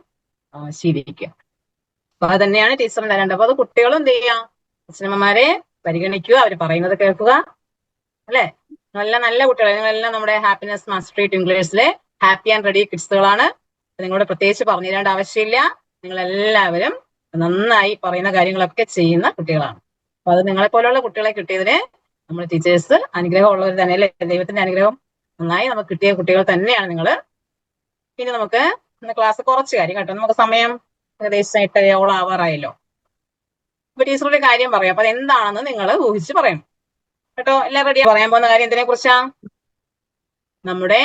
ശീലിക്കുക. അപ്പൊ അത് തന്നെയാണ് ടീച്ചറിന് തരേണ്ടത്. അപ്പൊ അത് കുട്ടികളും എന്ത് ചെയ്യുക? അച്ഛനമ്മമാരെ പരിഗണിക്കുക, അവർ പറയുന്നത് കേൾക്കുക അല്ലെ. നല്ല കുട്ടികൾ, നിങ്ങളെല്ലാം നമ്മുടെ ഹാപ്പിനെസ് മാസ്റ്ററി ഇംഗ്ലീഷിലെ ഹാപ്പി ആൻഡ് റെഡി കിഡ്സുകളാണ്. നിങ്ങളോട് പ്രത്യേകിച്ച് പറഞ്ഞു തരേണ്ട ആവശ്യമില്ല. നിങ്ങളെല്ലാവരും നന്നായി പറയുന്ന കാര്യങ്ങളൊക്കെ ചെയ്യുന്ന കുട്ടികളാണ്. അപ്പൊ അത് നിങ്ങളെ പോലെയുള്ള കുട്ടികളെ കിട്ടിയതിന് നമ്മൾ ടീച്ചേഴ്സ് അനുഗ്രഹം ഉള്ളവർ തന്നെ അല്ലേ. ദൈവത്തിന്റെ അനുഗ്രഹം നന്നായി നമുക്ക് കിട്ടിയ കുട്ടികൾ തന്നെയാണ് നിങ്ങൾ. ഇനി നമുക്ക് ക്ലാസ് കുറച്ച് കാര്യം കേട്ടോ. നമുക്ക് സമയം ഏകദേശം 8:30 ആവാറായല്ലോ. അപ്പൊ ടീച്ചറുടെ കാര്യം പറയാം. അപ്പൊ അതെന്താണെന്ന് നിങ്ങൾ ഊഹിച്ച് പറയണം കേട്ടോ. എല്ലാം റെഡി? പറയാൻ പോകുന്ന കാര്യം എന്തിനെ കുറിച്ചാ? നമ്മുടെ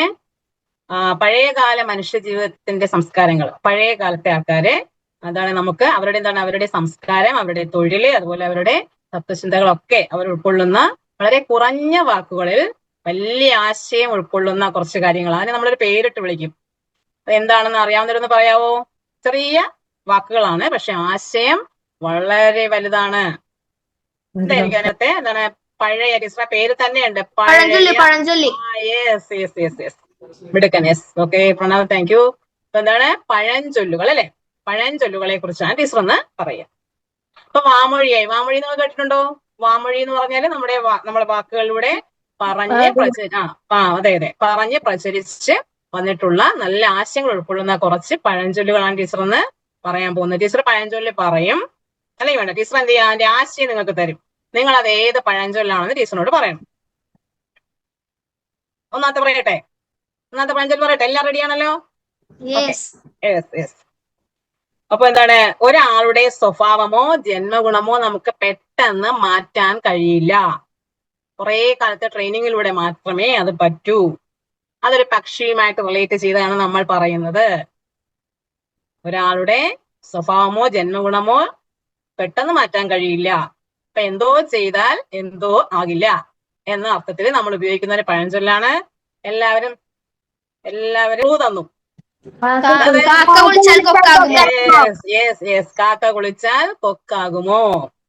പഴയകാല മനുഷ്യ ജീവിതത്തിന്റെ സംസ്കാരങ്ങൾ. പഴയ കാലത്തെ ആൾക്കാരെ അതാണ് നമുക്ക് അവരുടെ സംസ്കാരം, അവരുടെ തൊഴില്, അതുപോലെ അവരുടെ തത്വചിന്തകളൊക്കെ അവർ ഉൾക്കൊള്ളുന്ന വളരെ കുറഞ്ഞ വാക്കുകളിൽ വലിയ ആശയം ഉൾക്കൊള്ളുന്ന കുറച്ച് കാര്യങ്ങളാണ്. അതിന് നമ്മളൊരു പേരിട്ട് വിളിക്കും. എന്താണെന്ന് അറിയാവുന്നവരൊന്ന് പറയാവോ? ചെറിയ വാക്കുകളാണ്, പക്ഷെ ആശയം വളരെ വലുതാണ്. എന്തായിരിക്കും അതിനകത്തെ? എന്താണ്? പഴയ ടീച്ചറെ പേര് തന്നെയുണ്ട്, മിടുക്കൻ. Yes, okay Pranav, thank you. അപ്പൊ എന്താണ്? പഴഞ്ചൊല്ലുകൾ അല്ലെ. പഴഞ്ചൊല്ലുകളെ കുറിച്ചാണ് ടീച്ചർ ഒന്ന് പറയാം. അപ്പൊ വാമൊഴി നിങ്ങൾ കേട്ടിട്ടുണ്ടോ? വാമൊഴി എന്ന് പറഞ്ഞാല് നമ്മുടെ വാക്കുകളിലൂടെ പറഞ്ഞ് പ്രചരിച്ച് വന്നിട്ടുള്ള നല്ല ആശയങ്ങൾ ഉൾക്കൊള്ളുന്ന കുറച്ച് പഴഞ്ചൊല്ലുകളാണ് ടീച്ചർ എന്ന് പറയാൻ പോകുന്നത്. ടീച്ചർ പഴഞ്ചൊല്ല് പറയും അല്ലെങ്കിൽ വേണ്ട, ടീച്ചർ എന്ത് ചെയ്യാം? അതിന്റെ ആശയം നിങ്ങൾക്ക് തരും. നിങ്ങൾ അത് ഏത് പഴഞ്ചൊല്ലാണെന്ന് ടീച്ചറിനോട് പറയണം. ഒന്നാമത്തെ പഴഞ്ചൊല്ല് പറയട്ടെ. എല്ലാം റെഡിയാണല്ലോ? യെസ്. അപ്പൊ എന്താണ്? ഒരാളുടെ സ്വഭാവമോ ജന്മഗുണമോ നമുക്ക് പെട്ടെന്ന് മാറ്റാൻ കഴിയില്ല. കുറെ കാലത്തെ ട്രെയിനിങ്ങിലൂടെ മാത്രമേ അത് പറ്റൂ. അതൊരു പക്ഷിയുമായിട്ട് റിലേറ്റ് ചെയ്താണ് നമ്മൾ പറയുന്നത്. ഒരാളുടെ സ്വഭാവമോ ജന്മഗുണമോ പെട്ടെന്ന് മാറ്റാൻ കഴിയില്ല. അപ്പൊ എന്തോ ചെയ്താൽ എന്തോ ആകില്ല എന്ന അർത്ഥത്തിൽ നമ്മൾ ഉപയോഗിക്കുന്ന ഒരു പഴഞ്ചൊല്ലാണ്. എല്ലാവരും തന്നു. കാക്ക കുളിച്ചാൽ കൊക്കാകുമോ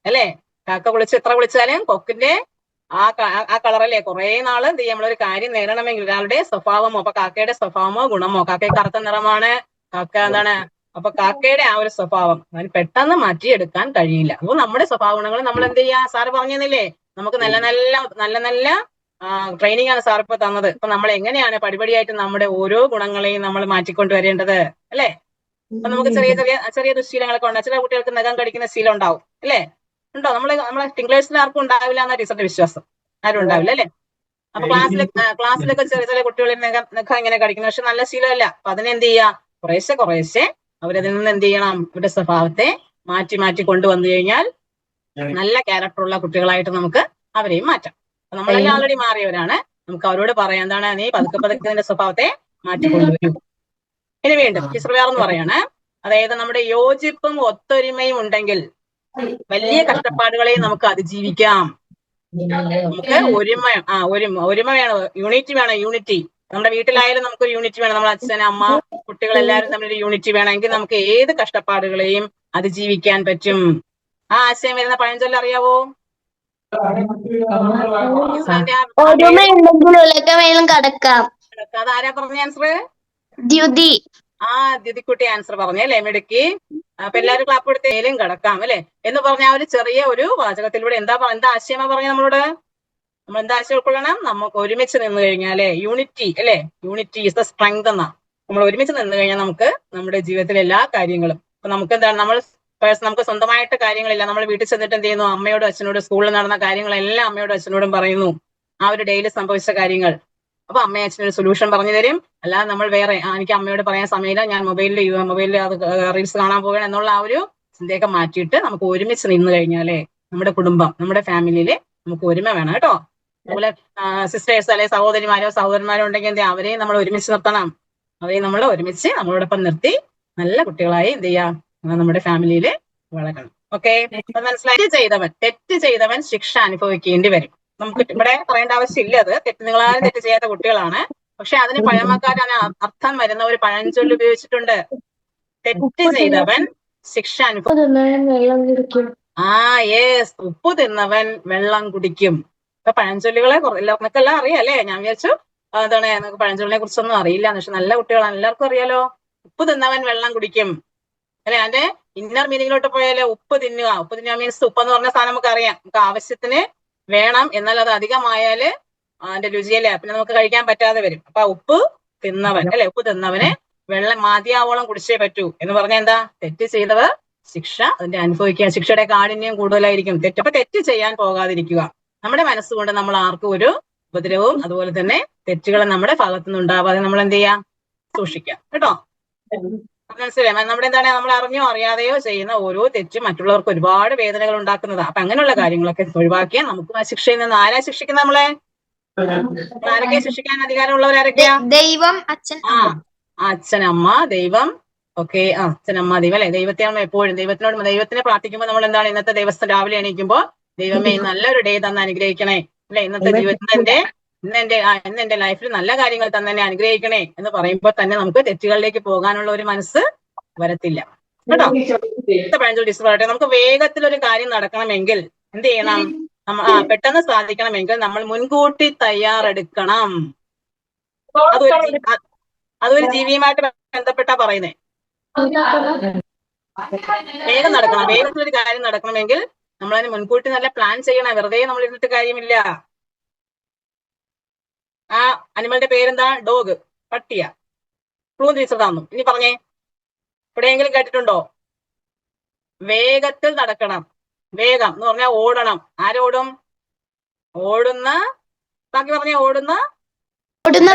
അല്ലെ? കാക്ക കുളിച്ച് എത്ര കുളിച്ചാലും കൊക്കിന്റെ ആ കളറല്ലേ. കുറെ നാള് നമ്മളൊരു കാര്യം നേടണമെങ്കിൽ ഒരാളുടെ സ്വഭാവമോ, അപ്പൊ കാക്കയുടെ സ്വഭാവമോ ഗുണമോ, കാക്കയെ കറുത്ത നിറമാണ്, കാക്ക എന്താണ്, അപ്പൊ കാക്കയുടെ ആ ഒരു സ്വഭാവം അതിന് പെട്ടെന്ന് മാറ്റിയെടുക്കാൻ കഴിയില്ല. അപ്പൊ നമ്മുടെ സ്വഭാവ ഗുണങ്ങൾ നമ്മൾ എന്ത് ചെയ്യാ? സാറ് പറഞ്ഞില്ലേ, നമുക്ക് നല്ല ട്രെയിനിങ് ആണ് സാർ ഇപ്പൊ തന്നത്. അപ്പൊ നമ്മൾ എങ്ങനെയാണ് പടിപടിയായിട്ട് നമ്മുടെ ഓരോ ഗുണങ്ങളെയും നമ്മൾ മാറ്റിക്കൊണ്ടുവരേണ്ടത് അല്ലെ? അപ്പൊ നമുക്ക് ചെറിയ ദുശീലങ്ങളൊക്കെ ഉണ്ട്. ചില കുട്ടികൾക്ക് നഖം കടിക്കുന്ന ശീലം ഉണ്ടാവും അല്ലെ? ഉണ്ടോ? നമ്മളെ ടിംഗ്ലേഴ്സിൽ ആർക്കും ഉണ്ടാവില്ല എന്ന ടീച്ചറിന്റെ വിശ്വാസം. ആരും ഉണ്ടാവില്ല അല്ലെ? അപ്പൊ ക്ലാസ്സിലൊക്കെ ചെറിയ കുട്ടികളിൽ നഖം ഇങ്ങനെ കടിക്കുന്നു, പക്ഷെ നല്ല ശീലമല്ല. അപ്പൊ അതിനെന്ത് ചെയ്യാ? കുറേശ്ശെ അവരതിൽ നിന്ന് എന്ത് ചെയ്യണം? അവരുടെ സ്വഭാവത്തെ മാറ്റി കൊണ്ടുവന്നു കഴിഞ്ഞാൽ നല്ല ക്യാരക്ടറുള്ള കുട്ടികളായിട്ട് നമുക്ക് അവരെയും മാറ്റാം. നമ്മളെല്ലാം ആൾറെഡി മാറിയവരാണ്. നമുക്ക് അവരോട് പറയാം, എന്താണ്? നീ പതുക്കെ നിന്റെ സ്വഭാവത്തെ മാറ്റിക്കൊണ്ടുവരൂ. ഇനി വീണ്ടും ടീച്ചർ വേറൊന്ന് പറയാണ്. അതായത് നമ്മുടെ യോജിപ്പും ഒത്തൊരുമയും ഉണ്ടെങ്കിൽ വലിയ കഷ്ടപ്പാടുകളെയും നമുക്ക് അതിജീവിക്കാം. നമുക്ക് ഒരുമ വേണം, യൂണിറ്റി. നമ്മുടെ വീട്ടിലായാലും നമുക്കൊരു യൂണിറ്റി വേണം. നമ്മുടെ അച്ഛൻ, അമ്മ, കുട്ടികളെല്ലാവരും തമ്മിലൊരു യൂണിറ്റി വേണമെങ്കിൽ നമുക്ക് ഏത് കഷ്ടപ്പാടുകളെയും അതിജീവിക്കാൻ പറ്റും. ആ ആശയം വരുന്ന പഴഞ്ചൊല്ല് അറിയാവോ? അതാരാ പറഞ്ഞ ആൻസർ? ദ്യുതി. ദ്യുതിക്കുട്ടി ആൻസർ പറഞ്ഞു അല്ലെ? മിടുക്കി. അപ്പൊ എല്ലാവരും ക്ലാപ്പ് എടുത്തേലും കിടക്കാം അല്ലെ എന്ന് പറഞ്ഞ ഒരു ചെറിയ ഒരു വാചകത്തിലൂടെ എന്താ ആശയമാ പറഞ്ഞ നമ്മളോട്? നമ്മൾ എന്താ ആശയം ഉൾക്കൊള്ളണം? നമുക്ക് ഒരുമിച്ച് നിന്ന് കഴിഞ്ഞാലേ യൂണിറ്റി അല്ലെ? യൂണിറ്റി ഈസ് ദ സ്ട്രെങ്ത് എന്നാ. നമ്മൾ ഒരുമിച്ച് നിന്ന് കഴിഞ്ഞാൽ നമുക്ക് നമ്മുടെ ജീവിതത്തിലെ എല്ലാ കാര്യങ്ങളും, ഇപ്പൊ നമുക്ക് എന്താണ്, നമുക്ക് സ്വന്തമായിട്ട് കാര്യങ്ങളില്ല. നമ്മൾ വീട്ടിൽ ചെന്നിട്ട് എന്ത് ചെയ്യുന്നു? അമ്മയോടും അച്ഛനോടും സ്കൂളിൽ നടന്ന കാര്യങ്ങളെല്ലാം അമ്മയോടും അച്ഛനോടും പറയുന്നു, ആ ഒരു ഡെയിലി സംഭവിച്ച കാര്യങ്ങൾ. അപ്പൊ അമ്മയും അച്ഛനൊരു സൊല്യൂഷൻ പറഞ്ഞു തരും. അല്ലാതെ നമ്മൾ വേറെ എനിക്ക് അമ്മയോട് പറയാൻ സമയമില്ല, ഞാൻ മൊബൈലിൽ അത് റീൽസ് കാണാൻ പോകണം എന്നുള്ള ആ ഒരു ചിന്തയൊക്കെ മാറ്റിയിട്ട് നമുക്ക് ഒരുമിച്ച് നിന്ന് കഴിഞ്ഞാലേ നമ്മുടെ കുടുംബം, നമ്മുടെ ഫാമിലിയില് നമുക്ക് ഒരുമ വേണം കേട്ടോ. അതുപോലെ സിസ്റ്റേഴ്സ് അല്ലെ സഹോദരിമാരോ സഹോദരന്മാരോ ഉണ്ടെങ്കിൽ എന്ത് ചെയ്യാം, അവരെയും നമ്മൾ ഒരുമിച്ച് നിർത്തണം. അവരെയും നമ്മൾ ഒരുമിച്ച് നമ്മളോടൊപ്പം നിർത്തി നല്ല കുട്ടികളായി എന്ത് ചെയ്യാം, നമ്മുടെ ഫാമിലിയിൽ വളരണം. ഓക്കെ, മനസ്സിലായി. തെറ്റ് ചെയ്തവൻ ശിക്ഷ അനുഭവിക്കേണ്ടി വരും. നമുക്ക് ഇവിടെ പറയേണ്ട ആവശ്യമില്ല, അത് നിങ്ങളാരും തെറ്റ് ചെയ്യാത്ത കുട്ടികളാണ്. പക്ഷെ അതിന് പഴമക്കാരൻ അർത്ഥം വരുന്ന ഒരു പഴഞ്ചൊല്ല് ഉപയോഗിച്ചിട്ടുണ്ട്. തെറ്റ് ചെയ്തവൻ ശിക്ഷ അനുഭവിക്കും. യെസ്, ഉപ്പ് തിന്നവൻ വെള്ളം കുടിക്കും. ഇപ്പൊ പഴഞ്ചൊല്ലുകളെ എല്ലാവർക്കും എല്ലാം അറിയാം അല്ലേ? ഞാൻ വിചാരിച്ചു എന്താണ് നിങ്ങൾക്ക് പഴഞ്ചൊല്ലിനെ കുറിച്ചൊന്നും അറിയില്ല. പക്ഷെ നല്ല കുട്ടികളാണ്, എല്ലാവർക്കും അറിയാലോ. ഉപ്പ് തിന്നവൻ വെള്ളം കുടിക്കും അല്ലെ? അതിന്റെ ഇന്നർ മീനിങ്ങിലോട്ട് പോയാലോ, ഉപ്പ് തിന്നുക. ഉപ്പ് തിന്നുക മീൻസ് ഉപ്പ് എന്ന് പറഞ്ഞ സാധനം നമുക്ക് അറിയാം, നമുക്ക് ആവശ്യത്തിന് വേണം. എന്നാൽ അത് അധികമായാല് അതിന്റെ രുചിയല്ലേ, പിന്നെ നമുക്ക് കഴിക്കാൻ പറ്റാതെ വരും. അപ്പൊ ഉപ്പ് തിന്നവൻ അല്ലെ, ഉപ്പ് തിന്നവന് വെള്ളം മാതിയാവോളം കുടിച്ചേ പറ്റൂ എന്ന് പറഞ്ഞാൽ എന്താ? തെറ്റ് ചെയ്തവർ ശിക്ഷ അതിന്റെ അനുഭവിക്കുക. ശിക്ഷയുടെ കാഠിന്യം കൂടുതലായിരിക്കും. അപ്പൊ തെറ്റ് ചെയ്യാൻ പോകാതിരിക്കുക. നമ്മുടെ മനസ്സുകൊണ്ട് നമ്മൾ ആർക്കും ഒരു ഉപദ്രവവും അതുപോലെ തന്നെ തെറ്റുകളും നമ്മുടെ ഭാഗത്തുനിന്ന് ഉണ്ടാവാതെ നമ്മൾ എന്ത് ചെയ്യാം, സൂക്ഷിക്കാം കേട്ടോ. മനസ്സിലായി? നമ്മുടെ എന്താണ്, നമ്മൾ അറിഞ്ഞോ അറിയാതെയോ ചെയ്യുന്ന ഓരോ തെറ്റും മറ്റുള്ളവർക്ക് ഒരുപാട് വേദനകൾ ഉണ്ടാക്കുന്നതാണ്. അപ്പൊ അങ്ങനെയുള്ള കാര്യങ്ങളൊക്കെ ഒഴിവാക്കിയാൽ നമുക്ക് ആ ശിക്ഷയിൽ നിന്ന് ആരാ ശിക്ഷിക്കുന്നത്? നമ്മളെ ആരൊക്കെ ശിക്ഷിക്കാൻ അധികാരമുള്ളവരാരൊക്കെയാ? ദൈവം, അച്ഛൻ, അച്ഛൻ, അമ്മ, ദൈവം. ഓക്കെ, അച്ഛൻ, അമ്മ, ദൈവം അല്ലെ. ദൈവത്തെയാണ് എപ്പോഴും ദൈവത്തിനെ പ്രാർത്ഥിക്കുമ്പോൾ നമ്മൾ എന്താണ്, ഇന്നത്തെ ദിവസം രാവിലെ എണീക്കുമ്പോൾ ദൈവമേ നല്ലൊരു ഡേ തന്ന് അനുഗ്രഹിക്കണേ അല്ലെ, ഇന്നത്തെ ജീവിതത്തിന്റെ ഇന്ന് എന്റെ ലൈഫിൽ നല്ല കാര്യങ്ങൾ തന്നെ എന്നെ അനുഗ്രഹിക്കണേ എന്ന് പറയുമ്പോൾ തന്നെ നമുക്ക് തെറ്റുകളിലേക്ക് പോകാനുള്ള ഒരു മനസ്സ് വരത്തില്ല കേട്ടോ. പറയട്ടെ, നമുക്ക് വേഗത്തിൽ ഒരു കാര്യം നടക്കണമെങ്കിൽ എന്ത് ചെയ്യണം? പെട്ടെന്ന് സാധിക്കണമെങ്കിൽ നമ്മൾ മുൻകൂട്ടി തയ്യാറെടുക്കണം. അതൊരു ജീവിയുമായിട്ട് ബന്ധപ്പെട്ടാ പറയുന്നേ. വേഗം നടക്കണം. വേഗത്തിലൊരു കാര്യം നടക്കണമെങ്കിൽ നമ്മൾ അതിന് മുൻകൂട്ടി നല്ല പ്ലാൻ ചെയ്യണം. വെറുതെ നമ്മൾ ഇരുന്നിട്ട് കാര്യമില്ല. ആ അനിമലിന്റെ പേരെന്താ? ഡോഗ്, പട്ടിയ. ക്ലൂ തിരിച്ചതാന്നു. ഇനി പറഞ്ഞേ, എവിടെയെങ്കിലും കേട്ടിട്ടുണ്ടോ? വേഗത്തിൽ നടക്കണം. വേഗം എന്ന് പറഞ്ഞാൽ ഓടണം. ആരോടും? ഓടുന്ന, ബാക്കി പറഞ്ഞേ, ഓടുന്ന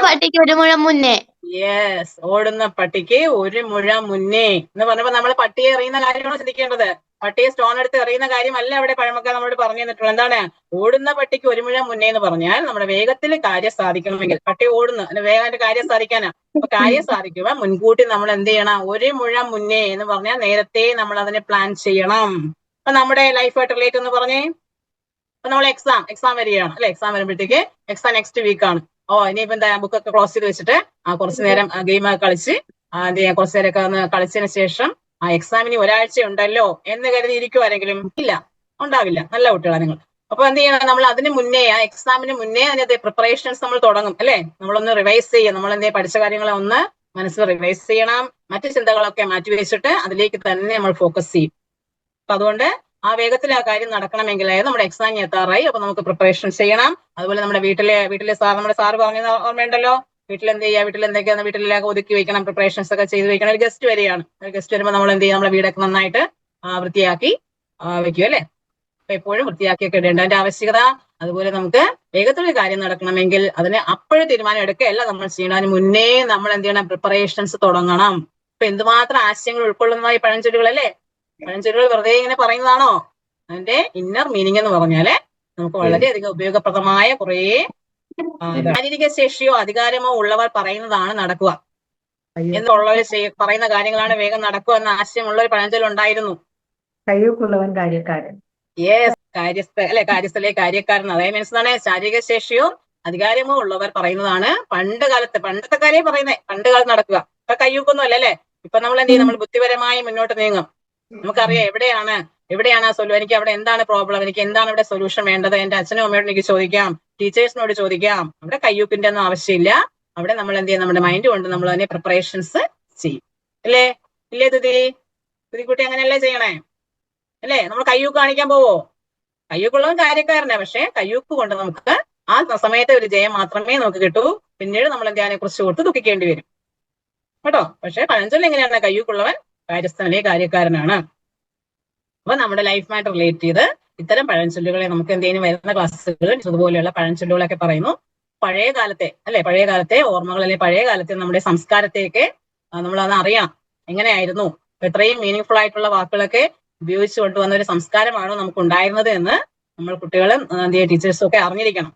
പട്ടിക്ക് ഒരു മുഴം മുന്നേ. യെസ്, ഓടുന്ന പട്ടിക്ക് ഒരു മുഴം മുന്നേ എന്ന് പറഞ്ഞപ്പോ നമ്മൾ പട്ടിയെ എറിയുന്ന കാര്യമാണോ ശ്രദ്ധിക്കേണ്ടത്? പട്ടിയെ സ്റ്റോൺ എടുത്ത് എറിയുന്ന കാര്യമല്ല അവിടെ പഴമക്കാർ നമ്മളോട് പറഞ്ഞു തന്നിട്ടുള്ളത്. എന്താണ്? ഓടുന്ന പട്ടിക്ക് ഒരു മുഴം മുന്നേ എന്ന് പറഞ്ഞാൽ നമ്മുടെ വേഗത്തിൽ കാര്യം സാധിക്കണമെങ്കിൽ, പട്ടി ഓടുന്നു വേഗം കാര്യം സാധിക്കാനാ. അപ്പൊ കാര്യം സാധിക്കുക മുൻകൂട്ടി നമ്മൾ എന്ത് ചെയ്യണം? ഒരു മുഴം മുന്നേ എന്ന് പറഞ്ഞാൽ നേരത്തെ നമ്മൾ അതിനെ പ്ലാൻ ചെയ്യണം. അപ്പൊ നമ്മുടെ ലൈഫായിട്ട് റിലേറ്റ് എന്ന് പറഞ്ഞേ, അപ്പൊ നമ്മൾ എക്സാം വരികയാണ് അല്ലെ. എക്സാം വരുമ്പോഴത്തേക്ക് എക്സാം നെക്സ്റ്റ് വീക്കാണ്. ഇനിയിപ്പോ എന്താ, ബുക്കൊക്കെ ക്ലോസ് ചെയ്ത് വെച്ചിട്ട് കുറച്ചു നേരം ഗെയിമൊക്കെ കളിച്ച് കുറച്ചു നേരമൊക്കെ ഒന്ന് കളിച്ചതിന് ശേഷം എക്സാമിന് ഒരാഴ്ച ഉണ്ടല്ലോ എന്ന് കരുതി ഇരിക്കുവാരെങ്കിലും? ഇല്ല, ഉണ്ടാവില്ല. നല്ല കുട്ടികളാണ് നിങ്ങൾ. അപ്പൊ എന്ത് ചെയ്യണം? നമ്മൾ അതിന് മുന്നേ, എക്സാമിന് മുന്നേ അതിന്റെ പ്രിപ്പറേഷൻസ് നമ്മൾ തുടങ്ങും അല്ലെ. നമ്മളൊന്ന് റിവൈസ് ചെയ്യും. നമ്മൾ എന്തേ പഠിച്ച കാര്യങ്ങളെ ഒന്ന് മനസ്സിൽ റിവൈസ് ചെയ്യണം. മറ്റു ചിന്തകളൊക്കെ മാറ്റി വെച്ചിട്ട് അതിലേക്ക് തന്നെ നമ്മൾ ഫോക്കസ് ചെയ്യും. അപ്പൊ അതുകൊണ്ട് ആ വേഗത്തിൽ ആ കാര്യം നടക്കണമെങ്കിൽ, അതായത് നമ്മുടെ എക്സാമിന് എത്താറായി, അപ്പൊ നമുക്ക് പ്രിപ്പറേഷൻ ചെയ്യണം. അതുപോലെ നമ്മുടെ വീട്ടിലെ നമ്മുടെ സാറ് പറഞ്ഞ ഓർമ്മയുണ്ടല്ലോ, വീട്ടിൽ എന്ത് ചെയ്യുക, വീട്ടിൽ എന്തൊക്കെയാണ്, വീട്ടിലെല്ലാം ഒതുക്കി വെക്കണം, പ്രിപ്പറേഷൻസ് ഒക്കെ ചെയ്ത് വെക്കണം. ഒരു ഗസ്റ്റ് വരികയാണ്, ഒരു ഗസ്റ്റ് വരുമ്പോൾ നമ്മൾ എന്ത് ചെയ്യും? നമ്മുടെ വീടൊക്കെ നന്നായിട്ട് വൃത്തിയാക്കി വെക്കും അല്ലെ. അപ്പൊ എപ്പോഴും വൃത്തിയാക്കിയൊക്കെ ഇടേണ്ട അതിന്റെ ആവശ്യകത. അതുപോലെ നമുക്ക് വേഗത്തിലൊരു കാര്യം നടക്കണമെങ്കിൽ അതിന് അപ്പോഴും തീരുമാനം എടുക്കുകയല്ല നമ്മൾ ചെയ്യണം. അതിന് മുന്നേ നമ്മൾ എന്ത് ചെയ്യണം? പ്രിപ്പറേഷൻസ് തുടങ്ങണം. ഇപ്പൊ എന്തുമാത്രം ആശയങ്ങൾ ഉൾക്കൊള്ളുന്നതായി പഴഞ്ചൊല്ലുകൾ അല്ലേ. പഴഞ്ചൊല്ലുകൾ വെറുതെ ഇങ്ങനെ പറയുന്നതാണോ? അതിന്റെ ഇന്നർ മീനിങ് എന്ന് പറഞ്ഞാല് നമുക്ക് വളരെയധികം ഉപയോഗപ്രദമായ കുറേ ശാരീരിക ശേഷിയോ അധികാരമോ ഉള്ളവർ പറയുന്നതാണ് നടക്കുക എന്നുള്ളവർ പറയുന്ന കാര്യങ്ങളാണ് വേഗം നടക്കുക എന്ന ആശയമുള്ള ഒരു പഴഞ്ചൊല്ലുണ്ടായിരുന്നു. കഴിവുള്ളവൻ കാര്യക്കാരൻ. യെസ്, കാര്യസ്ഥലെ കാര്യക്കാരൻ. അതായത് മീൻസ് ശാരീരിക ശേഷിയോ അധികാരമോ ഉള്ളവർ പറയുന്നതാണ് പണ്ടത്തെ കാര്യം പറയുന്നത്. പണ്ട് കാലത്ത് നടക്കുക. ഇപ്പൊ കയ്യൂക്കൊന്നും അല്ലല്ലേ. ഇപ്പൊ നമ്മൾ എന്ത് ചെയ്യും? നമ്മൾ ബുദ്ധിപരമായി മുന്നോട്ട് നീങ്ങും. നമുക്കറിയാം എവിടെയാണ് എനിക്ക് അവിടെ എന്താണ് പ്രോബ്ലം, എനിക്ക് എന്താണ് ഇവിടെ സൊല്യൂഷൻ വേണ്ടത്, എന്റെ അച്ഛനും അമ്മയോട് എനിക്ക് ചോദിക്കാം, ടീച്ചേഴ്സിനോട് ചോദിക്കാം. അവിടെ കയ്യൂക്കിന്റെ ഒന്നും ആവശ്യമില്ല. അവിടെ നമ്മൾ എന്ത് ചെയ്യും? നമ്മുടെ മൈൻഡ് കൊണ്ട് നമ്മൾ അതിനെ പ്രിപ്പറേഷൻസ് ചെയ്യും അല്ലേ. ഇല്ലേ കുട്ടി? അങ്ങനെയല്ലേ ചെയ്യണേ അല്ലേ. നമ്മൾ കയ്യൂക്ക് കാണിക്കാൻ പോവോ? കയ്യൂക്കുള്ളവൻ കാര്യക്കാരനാ, പക്ഷെ കയ്യൂക്ക് കൊണ്ട് നമുക്ക് ആ സമയത്തെ ഒരു ജയം മാത്രമേ നമുക്ക് കിട്ടൂ. പിന്നീട് നമ്മൾ എന്ത് അതിനെ കുറിച്ച് കൊടുത്ത് ദുഃഖിക്കേണ്ടി വരും കേട്ടോ. പക്ഷെ പഴഞ്ചൊല്ല് എങ്ങനെയാണ്? കയ്യൂക്കുള്ളവൻ കാര്യസ്ഥനിലെ കാര്യക്കാരനാണ്. അപ്പൊ നമ്മുടെ ലൈഫുമായിട്ട് റിലേറ്റ് ചെയ്ത് ഇത്തരം പഴഞ്ചൊല്ലുകളെ നമുക്ക് എന്തെങ്കിലും വരുന്ന ക്ലാസ്സുകൾ ഇതുപോലെയുള്ള പഴഞ്ചൊല്ലുകളൊക്കെ പറയുന്നു. പഴയ കാലത്തെ ഓർമ്മകൾ, അല്ലെങ്കിൽ പഴയ കാലത്തെ നമ്മുടെ സംസ്കാരത്തെയൊക്കെ നമ്മൾ അത് അറിയാം എങ്ങനെയായിരുന്നു. എത്രയും മീനിങ് ഫുൾ ആയിട്ടുള്ള വാക്കുകളൊക്കെ ഉപയോഗിച്ചു കൊണ്ടുവന്ന ഒരു സംസ്കാരമാണോ നമുക്ക് ഉണ്ടായിരുന്നത് എന്ന് നമ്മൾ കുട്ടികളും ടീച്ചേഴ്സും ഒക്കെ അറിഞ്ഞിരിക്കണം.